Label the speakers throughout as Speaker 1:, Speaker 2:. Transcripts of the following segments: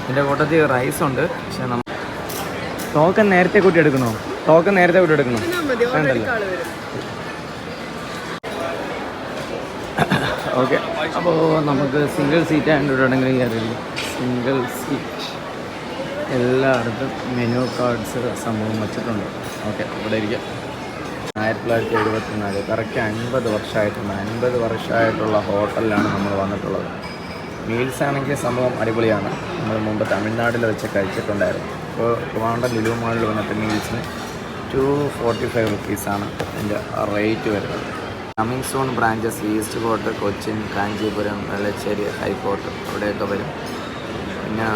Speaker 1: ഇതിൻ്റെ കൂട്ടത്തിൽ റൈസ് ഉണ്ട്. പക്ഷെ നമ്മൾ ടോക്കൺ നേരത്തെ കൂട്ടി എടുക്കണോ? ടോക്കൺ നേരത്തെ കൂട്ടി എടുക്കണോ? ഓക്കെ. അപ്പോൾ നമുക്ക് സിംഗിൾ സീറ്റ് ആയതുകൊണ്ട് എവിടെയെങ്കിലും കയറിയിരിക്കും. സിംഗിൾ സീറ്റ് എല്ലായിടത്തും മെനു കാർഡ്സ് സംഭവം വെച്ചിട്ടുണ്ട്. ഓക്കെ, ഇവിടെ ഇരിക്കാം. 1974 കറക്റ്റ് 50 വർഷമായിട്ടുണ്ട്. 50 വർഷമായിട്ടുള്ള ഹോട്ടലിലാണ് നമ്മൾ വന്നിട്ടുള്ളത്. മീൽസ് ആണെങ്കിൽ സംഭവം അടിപൊളിയാണ്. നമ്മൾ മുമ്പ് തമിഴ്നാട്ടിൽ വെച്ച് കഴിച്ചിട്ടുണ്ടായിരുന്നു. ഇപ്പോൾ ട്രിവാൻഡ്രം ലുലു മാളിൽ വന്നിട്ട് മീൽസിന് 245 റുപ്പീസാണ് അതിൻ്റെ റേറ്റ് വരുന്നത്. Coming soon branches east coast, Cochin, Kanchipuram, Velachery, high court ഇവിടെയൊക്കെ വരും. പിന്നെ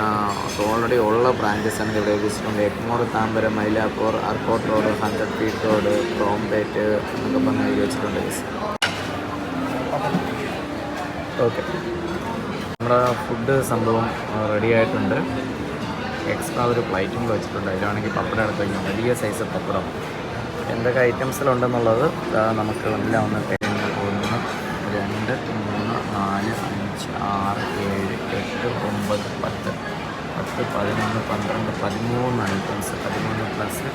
Speaker 1: ഓൾറെഡി ഉള്ള ബ്രാഞ്ചസ് ആണ് ഇവിടെ വെച്ചിട്ടുണ്ട്. Egmore, Tambaram, Mylapore, Arcot road, 100 feet road, Chromepet എന്നൊക്കെ പറഞ്ഞ് എഴുതി വെച്ചിട്ടുണ്ട്. ഓക്കെ, നമ്മുടെ ഫുഡ് സംഭവം റെഡി ആയിട്ടുണ്ട്. എക്സ്ട്രാ ഒരു പ്ലേറ്റും വെച്ചിട്ടുണ്ട്. അതിലാണെങ്കിൽ പപ്പടം എടുത്ത് കഴിഞ്ഞാൽ വലിയ സൈസ് പപ്പടം. എന്തൊക്കെ ഐറ്റംസിലുണ്ടെന്നുള്ളത് നമുക്ക് എല്ലാം ഒന്ന് 1 2 3 4 5 6 7 8 9 10 11 12 13 ഐറ്റംസ്. 13 പ്ലസ്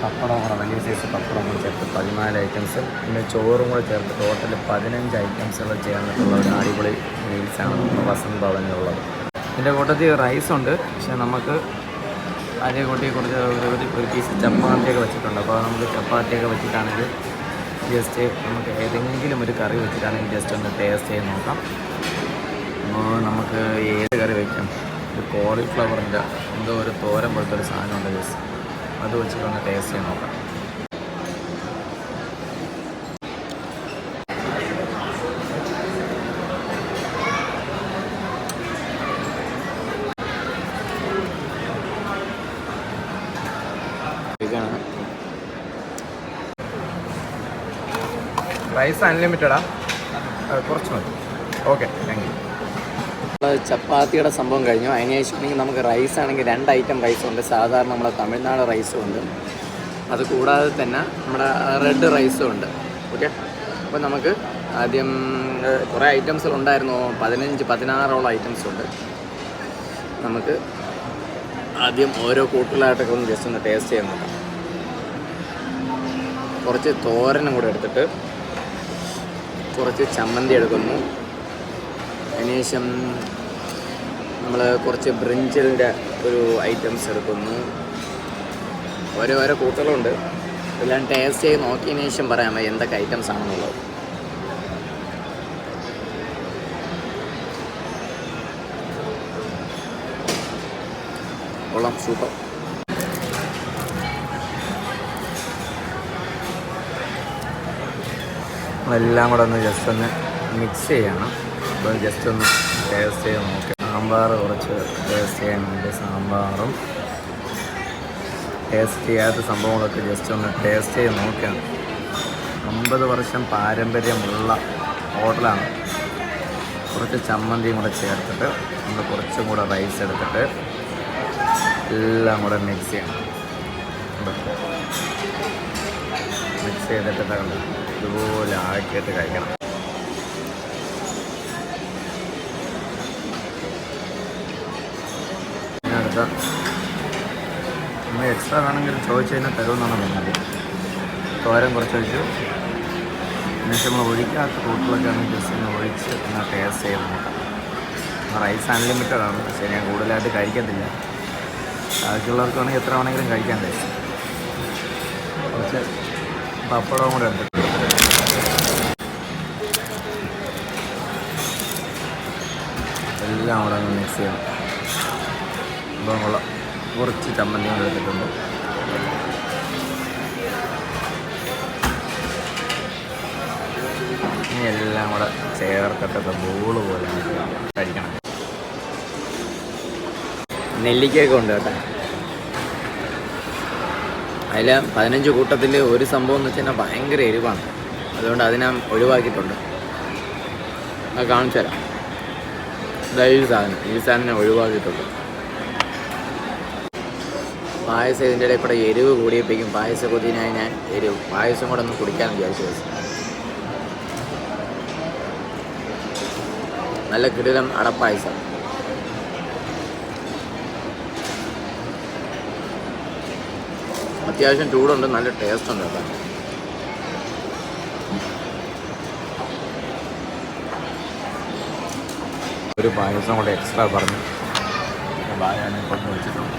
Speaker 1: പപ്പടം കൂടെ വലിയ സൈസ് പപ്പടം കൂടെ ചേർത്ത് 14 ഐറ്റംസ്. പിന്നെ ചോറും കൂടെ ചേർത്ത് ടോട്ടൽ 15 ഐറ്റംസുകൾ ചേർന്നിട്ടുള്ള ഒരു അടിപൊളി മീൽസാണ് നമ്മുടെ വസന്ത് ഭവനിലുള്ളത്. ഇതിൻ്റെ കൂട്ടത്തിൽ റൈസ് ഉണ്ട്. പക്ഷെ നമുക്ക് അതേ കൂട്ടി കുറച്ച് ഒരു പീസ് ചപ്പാത്തിയൊക്കെ വെച്ചിട്ടുണ്ട്. അപ്പോൾ നമുക്ക് ചപ്പാത്തിയൊക്കെ വെച്ചിട്ടാണെങ്കിൽ ജസ്റ്റ് നമുക്ക് ഏതെങ്കിലും ഒരു കറി വെച്ചിട്ടാണെങ്കിൽ ജസ്റ്റ് ഒന്ന് ടേസ്റ്റ് ചെയ്ത് നോക്കാം. അപ്പോൾ നമുക്ക് ഏത് കറി വയ്ക്കാം? ഒരു കോളിഫ്ലവറിൻ്റെ എന്തോ ഒരു തോരൻ പോലത്തെ ഒരു സാധനമുണ്ട്. ജസ്റ്റ് അത് വെച്ചിട്ടൊന്ന് ടേസ്റ്റ് ചെയ്ത് നോക്കാം. റൈസ് അൺലിമിറ്റഡാ? കുറച്ച് മതി. Okay, thank you. ചപ്പാത്തിയുടെ സംഭവം കഴിഞ്ഞു. അതിന് ശേഷം നമുക്ക് റൈസ് ആണെങ്കിൽ 2 ഐറ്റം റൈസുണ്ട്. സാധാരണ നമ്മുടെ തമിഴ്നാട് റൈസും ഉണ്ട്. അത് കൂടാതെ തന്നെ നമ്മുടെ റെഡ് റൈസും ഉണ്ട്. ഓക്കെ, അപ്പോൾ നമുക്ക് ആദ്യം കുറേ ഐറ്റംസുകളുണ്ടായിരുന്നു. 15-16ഓളം ഐറ്റംസ് ഉണ്ട്. നമുക്ക് ആദ്യം ഓരോ കൂട്ടുകളായിട്ടൊക്കെ ഒന്ന് ജസ്റ്റ് ഒന്ന് ടേസ്റ്റ് ചെയ്യാൻ നോക്കാം. കുറച്ച് തോരനും കൂടെ എടുത്തിട്ട് കുറച്ച് ചമ്മന്തി എടുക്കുന്നു. അതിനുശേഷം നമ്മൾ കുറച്ച് ബ്രിഞ്ചിലിൻ്റെ ഒരു ഐറ്റംസ് എടുക്കുന്നു. ഓരോ കൂട്ടുകളുണ്ട്. എല്ലാം ടേസ്റ്റ് ചെയ്ത് നോക്കിയതിന് ശേഷം പറയാം എന്തൊക്കെ ഐറ്റംസ് ആണെന്നുള്ളത്. കൊള്ളാം, സൂപ്പർ. എല്ലാം കൂടെ ഒന്ന് ജസ്റ്റ് ഒന്ന് മിക്സ് ചെയ്യണം. അപ്പോൾ ജസ്റ്റ് ഒന്ന് ടേസ്റ്റ് ചെയ്ത് നോക്കാം. സാമ്പാർ കുറച്ച് ടേസ്റ്റ് ചെയ്യാനുണ്ട്. സാമ്പാറും ടേസ്റ്റ് ചെയ്യാത്ത സംഭവങ്ങളൊക്കെ ജസ്റ്റ് ഒന്ന് ടേസ്റ്റ് ചെയ്ത് നോക്കാം. 50 വർഷം പാരമ്പര്യമുള്ള ഹോട്ടലാണ്. കുറച്ച് ചമ്മന്തിയും കൂടെ ചേർത്തിട്ട് നമ്മൾ കുറച്ചും കൂടെ റൈസ് എടുത്തിട്ട് എല്ലാം കൂടെ മിക്സ് ചെയ്യണം. മിക്സ് ചെയ്തിട്ട് കണ്ട് ഇതുപോലെ ആക്കിയിട്ട് കഴിക്കണം. അടുത്ത നമ്മൾ എക്സ്ട്രാ വേണമെങ്കിൽ ചോദിച്ചു കഴിഞ്ഞാൽ തരുമെന്നാണ് പറഞ്ഞത്. തോരൻ കുറച്ച് വെച്ചു. എന്നിട്ട് നമ്മൾ ഒഴിക്കാത്ത കൂട്ടിലൊക്കെ ആണെങ്കിൽ ജസ്റ്റ് ഒന്ന് ഒഴിച്ച് ഒന്ന് ടേസ്റ്റ് ചെയ്ത് നോക്കാം. റൈസ് അൺലിമിറ്റഡ് ആണ്. പക്ഷേ ഞാൻ കൂടുതലായിട്ട് കഴിക്കത്തില്ല. ബാക്കിയുള്ളവർക്ക് വേണമെങ്കിൽ എത്ര വേണമെങ്കിലും കഴിക്കാൻ കഴിയും. കുറച്ച് പപ്പടവും കൂടെ ഉണ്ട്. എല്ലാം കൂടെ ഒന്ന് മിക്സ് ചെയ്യണം. അപ്പോൾ കൊള്ളാം. കുറച്ച് ചമ്മന്തി കൊണ്ട് എടുത്തിട്ടുണ്ട്. ഇനി എല്ലാം കൂടെ ചേർത്തിട്ടൊക്കെ ബോള് പോലെ കഴിക്കണം. നെല്ലിക്കയൊക്കെ ഉണ്ട് കേട്ടോ. അതിൽ 15 കൂട്ടത്തിൽ ഒരു സംഭവം എന്ന് വെച്ച് കഴിഞ്ഞാൽ ഭയങ്കര എരിവാണ്. അതുകൊണ്ട് അതിനെ ഒഴിവാക്കിയിട്ടുണ്ട്. അത് കാണിച്ചു തരാം. ഈ സാധനം ഒഴിവാക്കിയിട്ടുണ്ട്. പായസം ഇതിൻ്റെ ഇടയിൽ കൂടെ എരിവ് കൂടിയപ്പോഴേക്കും പായസ കൊതിനായി ഞാൻ പായസം കൂടെ ഒന്ന് കുടിക്കാൻ വിചാരിച്ചു. നല്ല കിടിലം അടപ്പായസം. അത്യാവശ്യം ചൂടുണ്ട്, നല്ല ടേസ്റ്റ് ഉണ്ട് കേട്ടോ. ഒരു പായസം കൂടെ എക്സ്ട്രാ പറഞ്ഞു ബായാണ് കൊണ്ട് വെച്ചിട്ടുണ്ട്.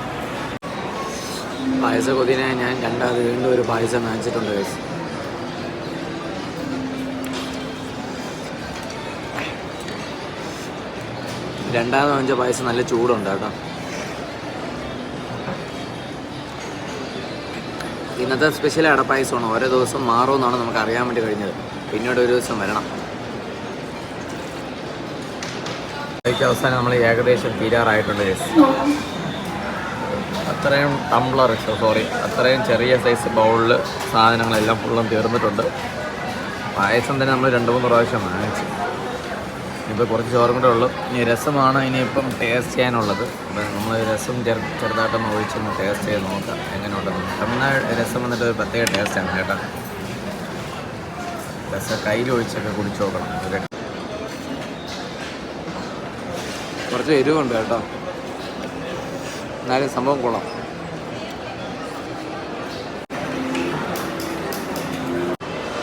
Speaker 1: പായസ കൊതിനെ ഞാൻ രണ്ടാമത് വീണ്ടും ഒരു പായസം വാങ്ങിച്ചിട്ടുണ്ട് ഗൈസ്. രണ്ടാമത് വാങ്ങിച്ച പായസം നല്ല ചൂടുണ്ട് കേട്ടോ. ഇന്നത്തെ സ്പെഷ്യൽ അടപ്പായസമാണ്. ഓരോ ദിവസം മാറുമെന്നാണ് നമുക്ക് അറിയാൻ വേണ്ടി കഴിഞ്ഞത്. പിന്നീട് ഒരു ദിവസം വരണം. അവസാനം നമ്മൾ ഏകദേശം തീരാറായിട്ടുണ്ട് ഗൈസ്. അത്രയും അത്രയും ചെറിയ സൈസ് ബൗളിൽ സാധനങ്ങളെല്ലാം ഫുള്ളും തീർന്നിട്ടുണ്ട്. പായസം തന്നെ നമ്മൾ 2-3 പ്രാവശ്യം വാങ്ങിച്ചു. ഇപ്പോൾ കുറച്ച് ചോറും കൂടെ ഉള്ളു. ഇനി രസമാണ് ഇനിയിപ്പം ടേസ്റ്റ് ചെയ്യാനുള്ളത്. അപ്പം നമ്മൾ രസം ചെറുതായിട്ടൊന്ന് ഒഴിച്ചൊന്ന് ടേസ്റ്റ് ചെയ്ത് നോക്കാം എങ്ങനെയുണ്ടെന്ന്. തമിഴ്നാട് രസം വന്നിട്ട് ഒരു പ്രത്യേക ടേസ്റ്റാണ് കേട്ടോ. രസം കയ്യിലൊഴിച്ചൊക്കെ കുടിച്ച് നോക്കണം. കുറച്ച് എരിവുണ്ട് കേട്ടോ, എന്നാലും സംഭവം കൊള്ളാം.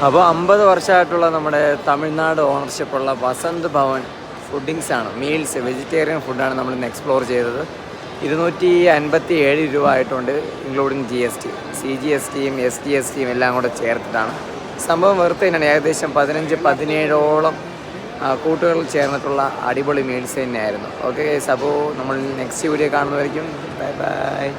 Speaker 1: അപ്പോൾ 50 വർഷമായിട്ടുള്ള നമ്മുടെ തമിഴ്നാട് ഓണർഷിപ്പുള്ള വസന്ത് ഭവൻ ഫുഡിങ്സാണ്, മീൽസ് വെജിറ്റേറിയൻ ഫുഡാണ് നമ്മളിന്ന് എക്സ്പ്ലോർ ചെയ്തത്. 257 രൂപ ആയിട്ടുണ്ട്, ഇൻക്ലൂഡിങ് GST, CGSTയും SGSTയും എല്ലാം കൂടെ ചേർത്തിട്ടാണ്. സംഭവം വെറുതെ തന്നെയാണ്. ഏകദേശം 15-17ഓളം കൂട്ടുകൾ ചേർന്നിട്ടുള്ള അടിപൊളി മീൽസ് തന്നെയായിരുന്നു. ഓക്കെ ഗൈസ്, അപ്പോൾ നമ്മൾ നെക്സ്റ്റ് വീഡിയോ കാണുന്നതായിരിക്കും. Bye by.